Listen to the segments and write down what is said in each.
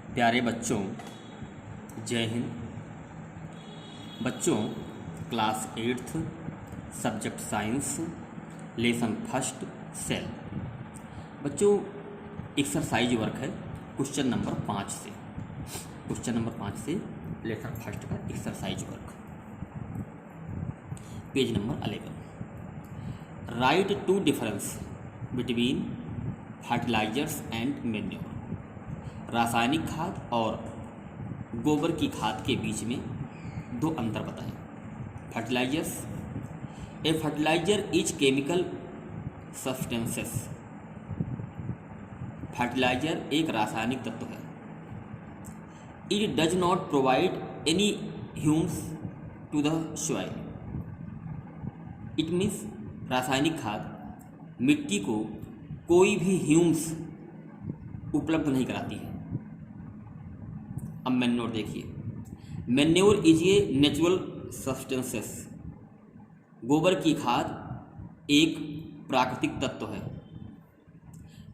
प्यारे बच्चों, जय हिंद। बच्चों, class 8th subject science lesson first cell. बच्चों, एक्सरसाइज वर्क है क्वेश्चन नंबर 5 से। लेसन फर्स्ट का exercise work, page number 11। Write two difference between fertilisers and manure. रासायनिक खाद और गोबर की खाद के बीच में दो अंतर बताएं। Fertilisers, a fertiliser is chemical substances. Fertiliser एक रासायनिक तत्व है। It does not provide any humus to the soil. It means रासायनिक खाद मिट्टी को कोई भी ह्यूम्स उपलब्ध नहीं कराती है। अब मैन्योर देखिए, manure is a natural substances. गोबर की खाद एक प्राकृतिक तत्व है।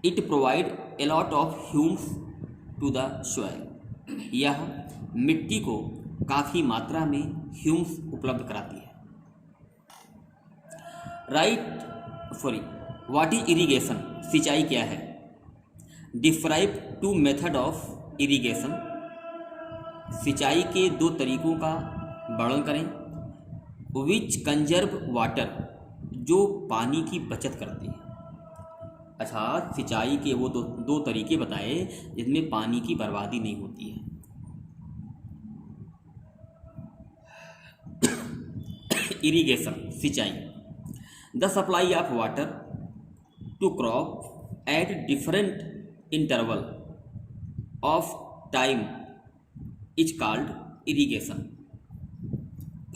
It provide a lot of humus to the soil. यह मिट्टी को काफ़ी मात्रा में ह्यूम्स उपलब्ध कराती है। What is irrigation? सिंचाई क्या है? Describe two method of irrigation. सिंचाई के दो तरीकों का वर्णन करें। विच कंजर्व वाटर, जो पानी की बचत करती है। अच्छा, सिंचाई के वो दो तरीके बताए जिसमें पानी की बर्बादी नहीं होती है। इरिगेशन, सिंचाई, the supply of water to crop at different interval of time is called irrigation.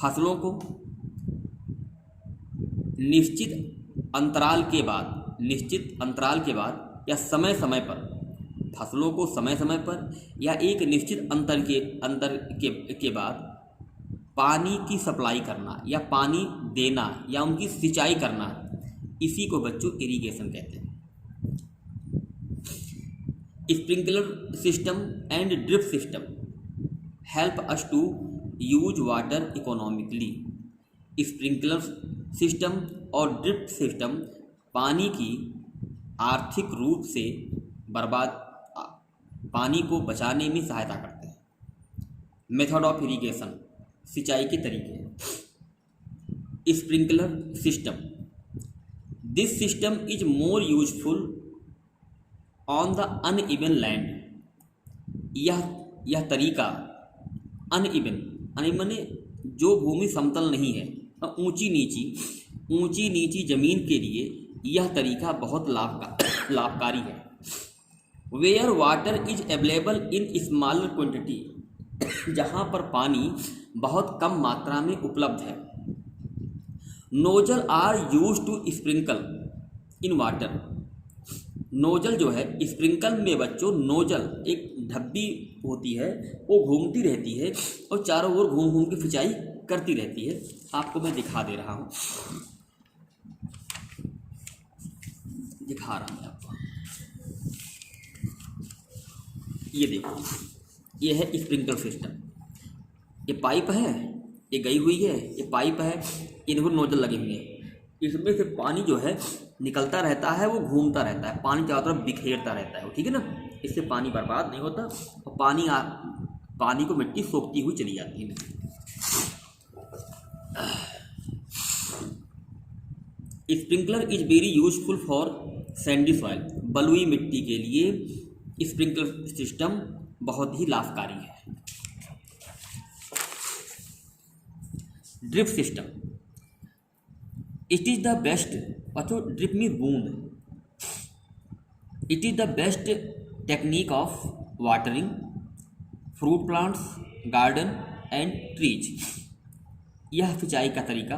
फसलों को निश्चित अंतराल के बाद या समय समय पर, फसलों को समय समय पर या एक निश्चित अंतर के बाद पानी की सप्लाई करना या पानी देना या उनकी सिंचाई करना, इसी को बच्चों इरिगेशन कहते हैं। Sprinkler system and drip system help us to use water economically. Sprinkler system और ड्रिप सिस्टम पानी की आर्थिक रूप से पानी को बचाने में सहायता करते हैं। मेथड ऑफ इरिगेशन, सिंचाई के तरीके। Sprinkler system, this system is more useful on the uneven land. यह तरीका अनइवन माने जो भूमि समतल नहीं है, ऊंची नीची जमीन के लिए यह तरीका बहुत लाभकारी है। Where water is available in smaller quantity, जहाँ पर पानी बहुत कम मात्रा में उपलब्ध है। Nozzle are use to sprinkle in water. Nozzle जो है, स्प्रिंकल में बच्चों नोजल एक ढब्बी होती है, वो घूमती रहती है और चारों ओर घूम घूम के सिंचाई करती रहती है। आपको मैं दिखा रहा हूँ आपको। ये देखो, ये है स्प्रिंकलर सिस्टम। ये पाइप है, ये गई हुई है, ये पाइप है, इनको नोजल लगे हुए हैं। इसमें से पानी जो है निकलता रहता है, वो घूमता रहता है, पानी चारों तरफ बिखेरता रहता है, ठीक है ना। इससे पानी बर्बाद नहीं होता और पानी को मिट्टी सोखती हुई चली जाती है। Sprinkler is very useful for Sandy soil. बलुई मिट्टी के लिए स्प्रिंकलर सिस्टम बहुत ही लाभकारी है। Drip system, it is the best, बच्चों ड्रिप में बूंद। It is the best technique of watering fruit plants, garden and trees. यह सिंचाई का तरीका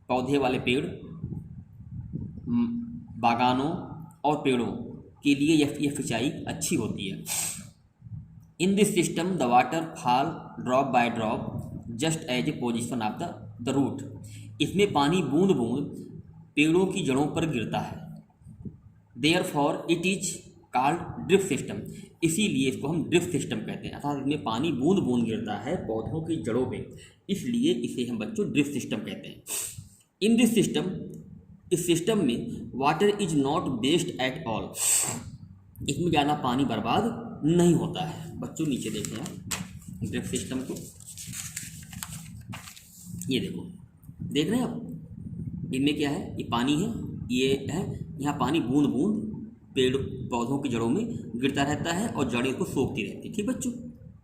पौधे वाले पेड़, बागानों और पेड़ों के लिए यह सिंचाई अच्छी होती है। In this system the water fall drop by drop just as a position of the root. इसमें पानी बूंद बूंद पेड़ों की जड़ों पर गिरता है। Therefore it is called drip system, इसीलिए इसको हम ड्रिप सिस्टम कहते हैं, अर्थात इसमें पानी बूंद बूंद गिरता है पौधों की जड़ों पे, इसलिए इसे हम बच्चों ड्रिप सिस्टम कहते हैं। इन दिस सिस्टम, इस सिस्टम में water is not waste at all, इसमें ज़्यादा पानी बर्बाद नहीं होता है। बच्चों नीचे देखें आप ड्रिप सिस्टम को, ये देखो, देख रहे हैं आप, इनमें क्या है, ये पानी है, ये है, यहाँ पानी बूंद बूंद पेड़ पौधों की जड़ों में गिरता रहता है और जड़ें को सोखती रहती है। ठीक बच्चों,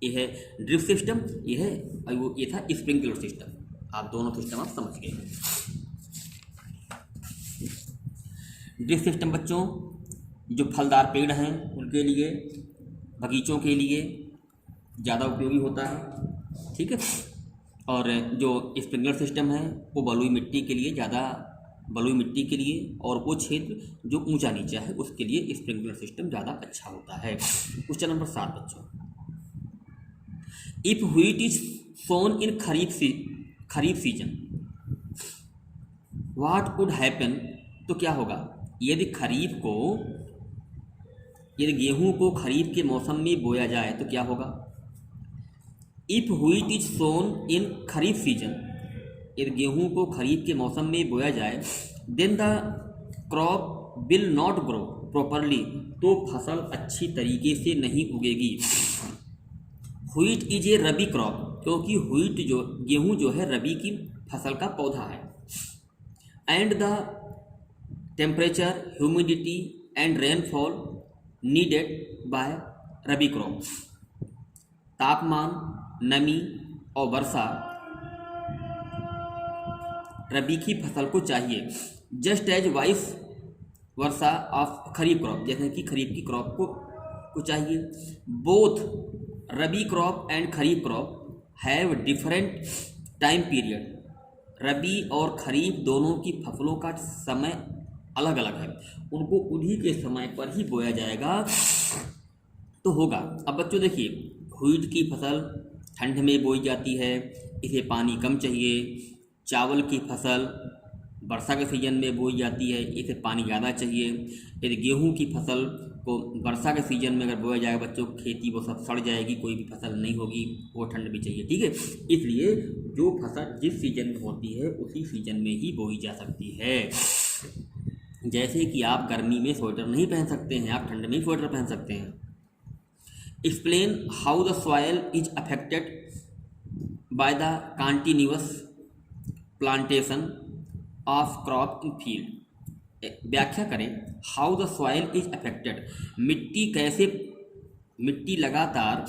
ये है ड्रिप सिस्टम, ये है, और वो ये था स्प्रिंकलर सिस्टम। आप दोनों सिस्टम आप समझ गए। ड्रिप सिस्टम बच्चों जो फलदार पेड़ हैं उनके लिए, बगीचों के लिए ज़्यादा उपयोगी होता है। ठीक है, और जो स्प्रिंकलर सिस्टम है वो बलुई मिट्टी के लिए ज़्यादा, बलुई मिट्टी के लिए और वो क्षेत्र जो ऊंचा नीचा है उसके लिए स्प्रिंकलर सिस्टम ज़्यादा अच्छा होता है। क्वेश्चन नंबर 7 बच्चों, if wheat is sown in kharif season what would happen, तो क्या होगा यदि गेहूं को खरीफ के मौसम में बोया जाए तो क्या होगा। If wheat is sown in kharif season, यदि गेहूं को खरीफ के मौसम में बोया जाए, then the crop will not grow properly, तो फसल अच्छी तरीके से नहीं उगेगी। Wheat is a rabi crop, क्योंकि व्हीट जो गेहूं जो है रबी की फसल का पौधा है। And the temperature, humidity and rainfall needed by rabi crop, तापमान, नमी और वर्षा रबी की फसल को चाहिए। Just as vice versa of kharif crop, जैसे कि खरीफ की क्रॉप को चाहिए। Both rabi crop and kharif crop have different time period, rabi और खरीफ दोनों की फसलों का समय अलग अलग है, उनको उन्हीं के समय पर ही बोया जाएगा तो होगा। अब बच्चों देखिए, व्हीट की फसल ठंड में बोई जाती है, इसे पानी कम चाहिए। चावल की फसल वर्षा के सीजन में बोई जाती है, इसे पानी ज़्यादा चाहिए। यदि गेहूं की फसल को वर्षा के सीजन में अगर बोया जाएगा बच्चों, खेती वो सब सड़ जाएगी, कोई भी फसल नहीं होगी, वो ठंड भी चाहिए। ठीक है, इसलिए जो फसल जिस सीजन में होती है उसी सीजन में ही बोई जा सकती है। जैसे कि आप गर्मी में स्वेटर नहीं पहन सकते हैं, आप ठंड में स्वेटर पहन सकते हैं। Explain how the soil is affected by the continuous plantation of crop in field, व्याख्या करें how the soil is affected, मिट्टी लगातार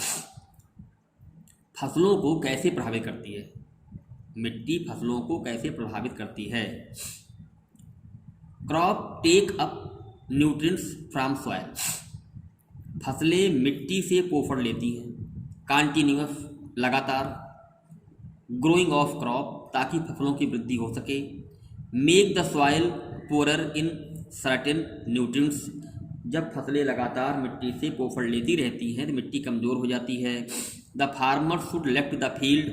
फसलों को कैसे प्रभावित करती है, मिट्टी फसलों को कैसे प्रभावित करती है। Crop take up nutrients from soil, फसलें मिट्टी से पोषण लेती हैं। कंटिन्यूअस लगातार, ग्रोइंग ऑफ क्रॉप ताकि फसलों की वृद्धि हो सके। Make the soil poorer in certain nutrients, जब फसलें लगातार मिट्टी से पोषण लेती रहती हैं तो मिट्टी कमज़ोर हो जाती है। The farmer should left the field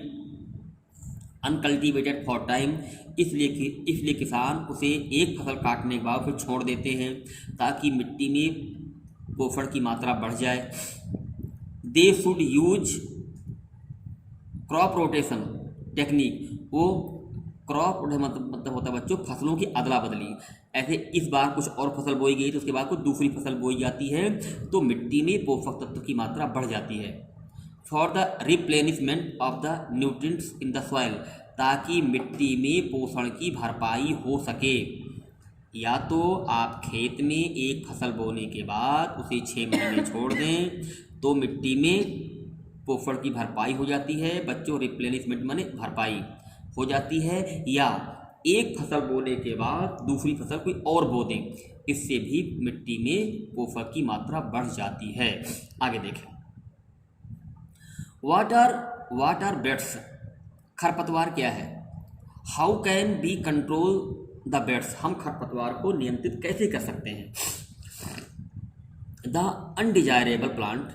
uncultivated for time, इसलिए किसान उसे एक फसल काटने के बाद फिर छोड़ देते हैं ताकि मिट्टी में पोषण की मात्रा बढ़ जाए। They should use crop rotation technique, वो क्रॉप मतलब होता है बच्चों फसलों की अदला बदली। ऐसे इस बार कुछ और फसल बोई गई तो उसके बाद कुछ दूसरी फसल बोई जाती है तो मिट्टी में पोषक तत्व की मात्रा बढ़ जाती है। For the replenishment of the nutrients in the soil, ताकि मिट्टी में पोषण की भरपाई हो सके। या तो आप खेत में एक फसल बोने के बाद उसे 6 महीने छोड़ दें तो मिट्टी में पोषण की भरपाई हो जाती है बच्चों, रिप्लेनिशमेंट माने भरपाई हो जाती है। या एक फसल बोने के बाद दूसरी फसल कोई और बो दें, इससे भी मिट्टी में पोषण की मात्रा बढ़ जाती है। आगे देखें, व्हाट आर बेड्स, खरपतवार क्या है। How can be control the weeds, हम खरपतवार को नियंत्रित कैसे कर सकते हैं। The undesirable plant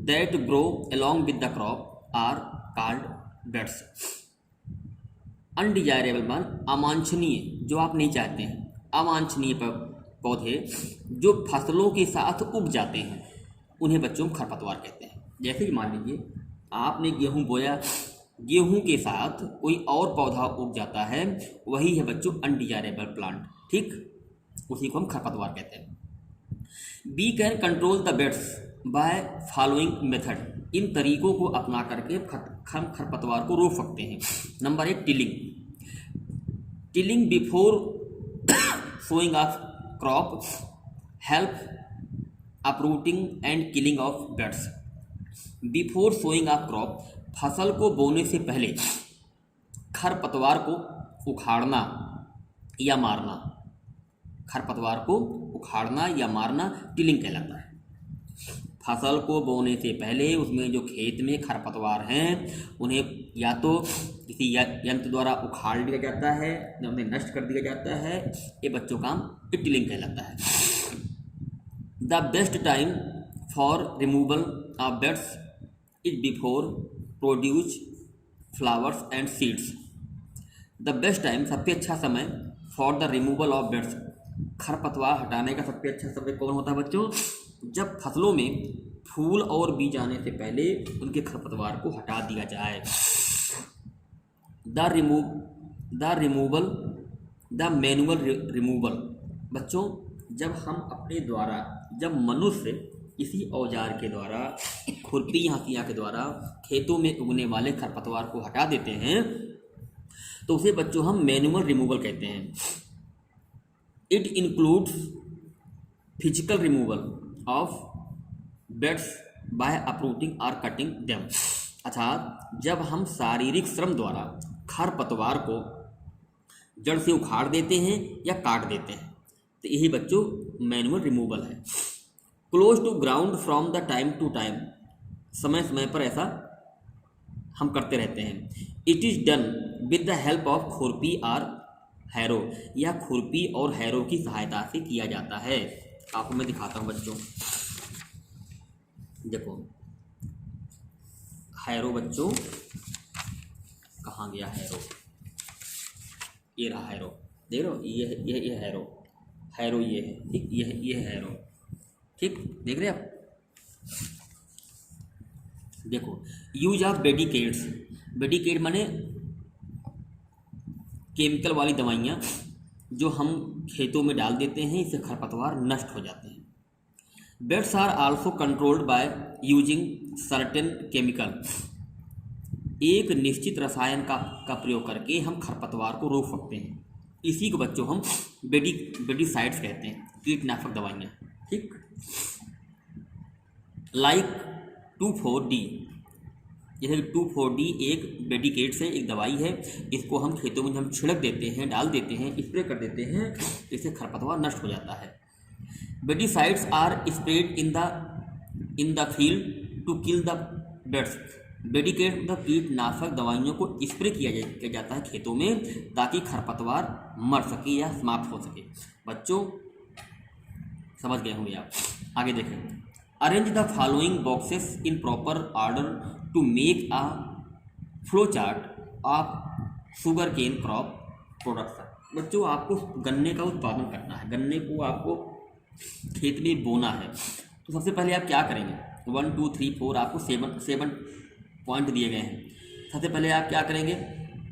that grow along with the crop are called weeds. Undesirable मान अवांछनीय, जो आप नहीं चाहते हैं, अवांछनीय पौधे जो फसलों के साथ उग जाते हैं उन्हें बच्चों खरपतवार कहते हैं। जैसे कि मान लीजिए आपने गेहूं बोया, गेहूं के साथ कोई और पौधा उग जाता है, वही है बच्चों अनडिजायरेबल प्लांट, ठीक, उसी को हम खरपतवार कहते हैं। We can control the pests by following method, इन तरीकों को अपना करके हम खरपतवार को रोक सकते हैं। Number 1, tilling before sowing of crop help uprooting and killing of pests. Before sowing of crop, फसल को बोने से पहले खरपतवार को उखाड़ना या मारना, खरपतवार को उखाड़ना या मारना टिलिंग कहलाता है। फसल को बोने से पहले उसमें जो खेत में खरपतवार हैं उन्हें या तो किसी यंत्र द्वारा उखाड़ लिया जाता है या उन्हें नष्ट कर दिया जाता है, ये बच्चों काम टिलिंग कहलाता है। The best time for removal of pests is before produce flowers and seeds. The best time, सबसे अच्छा समय for the removal of pests, खरपतवार हटाने का सबसे अच्छा समय कौन होता है बच्चों? जब फसलों में फूल और बीज आने से पहले उनके खरपतवार को हटा दिया जाए। द मैनुअल रिमूवल, बच्चों जब हम अपने द्वारा, जब मनुष्य किसी औजार के द्वारा, खुरपी हंसिया के द्वारा खेतों में उगने वाले खरपतवार को हटा देते हैं तो उसे बच्चों हम मैनुअल रिमूवल कहते हैं। It includes physical removal of pests by uprooting और कटिंग देम, अर्थात जब हम शारीरिक श्रम द्वारा खरपतवार को जड़ से उखाड़ देते हैं या काट देते हैं, तो यही बच्चों मैनुअल रिमूवल है। Close to ground from the time to time, समय समय पर ऐसा हम करते रहते हैं। It is done with the help of खुरपी और हैरो, या खुरपी और हैरो की सहायता से किया जाता है। आपको मैं दिखाता हूँ बच्चों, देखो हैरो बच्चों, कहाँ गया हैरो, ये रहा हैरो, देख लो ये हैरो, हैरो ये है, ठीक, ये है हैरो, ठीक, देख रहे आप। देखो यूज ऑफ बेडिकेट्स, बेडिकेट माने केमिकल वाली दवाइयाँ जो हम खेतों में डाल देते हैं, इससे खरपतवार नष्ट हो जाते हैं। Pests are also controlled by using certain chemical, एक निश्चित रसायन का प्रयोग करके हम खरपतवार को रोक सकते हैं। इसी को बच्चों हम बेडिसाइड्स कहते हैं, कीटनाशक दवाइयाँ, ठीक। लाइक 2,4-D, जैसे 2,4-D एक बेडिकेट से एक दवाई है, इसको हम खेतों में हम छिड़क देते हैं, डाल देते हैं, स्प्रे कर देते हैं, इससे खरपतवार नष्ट हो जाता है। Pesticides are spread in the field to kill the pests, बेडिकेट मतलब कीटनाशक दवाइयों को स्प्रे किया जाता है खेतों में ताकि खरपतवार मर सके या समाप्त हो सके। बच्चों समझ गए होंगे आप। आगे देखें, arrange the following boxes in proper order to make a flow chart of sugar cane crop production. बच्चों आपको गन्ने का उत्पादन करना है, गन्ने को आपको खेत में बोना है, तो सबसे पहले आप क्या करेंगे? 1 2 3 4 आपको 7 पॉइंट दिए गए हैं। सबसे पहले आप क्या करेंगे?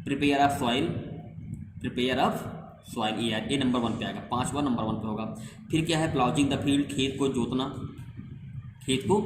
प्रिपेयर ऑफ सॉइल, ये नंबर 1 पे आएगा, 5वां नंबर 1 पे होगा। फिर क्या है? प्लाउजिंग द फील्ड, खेत को जोतना, खेत को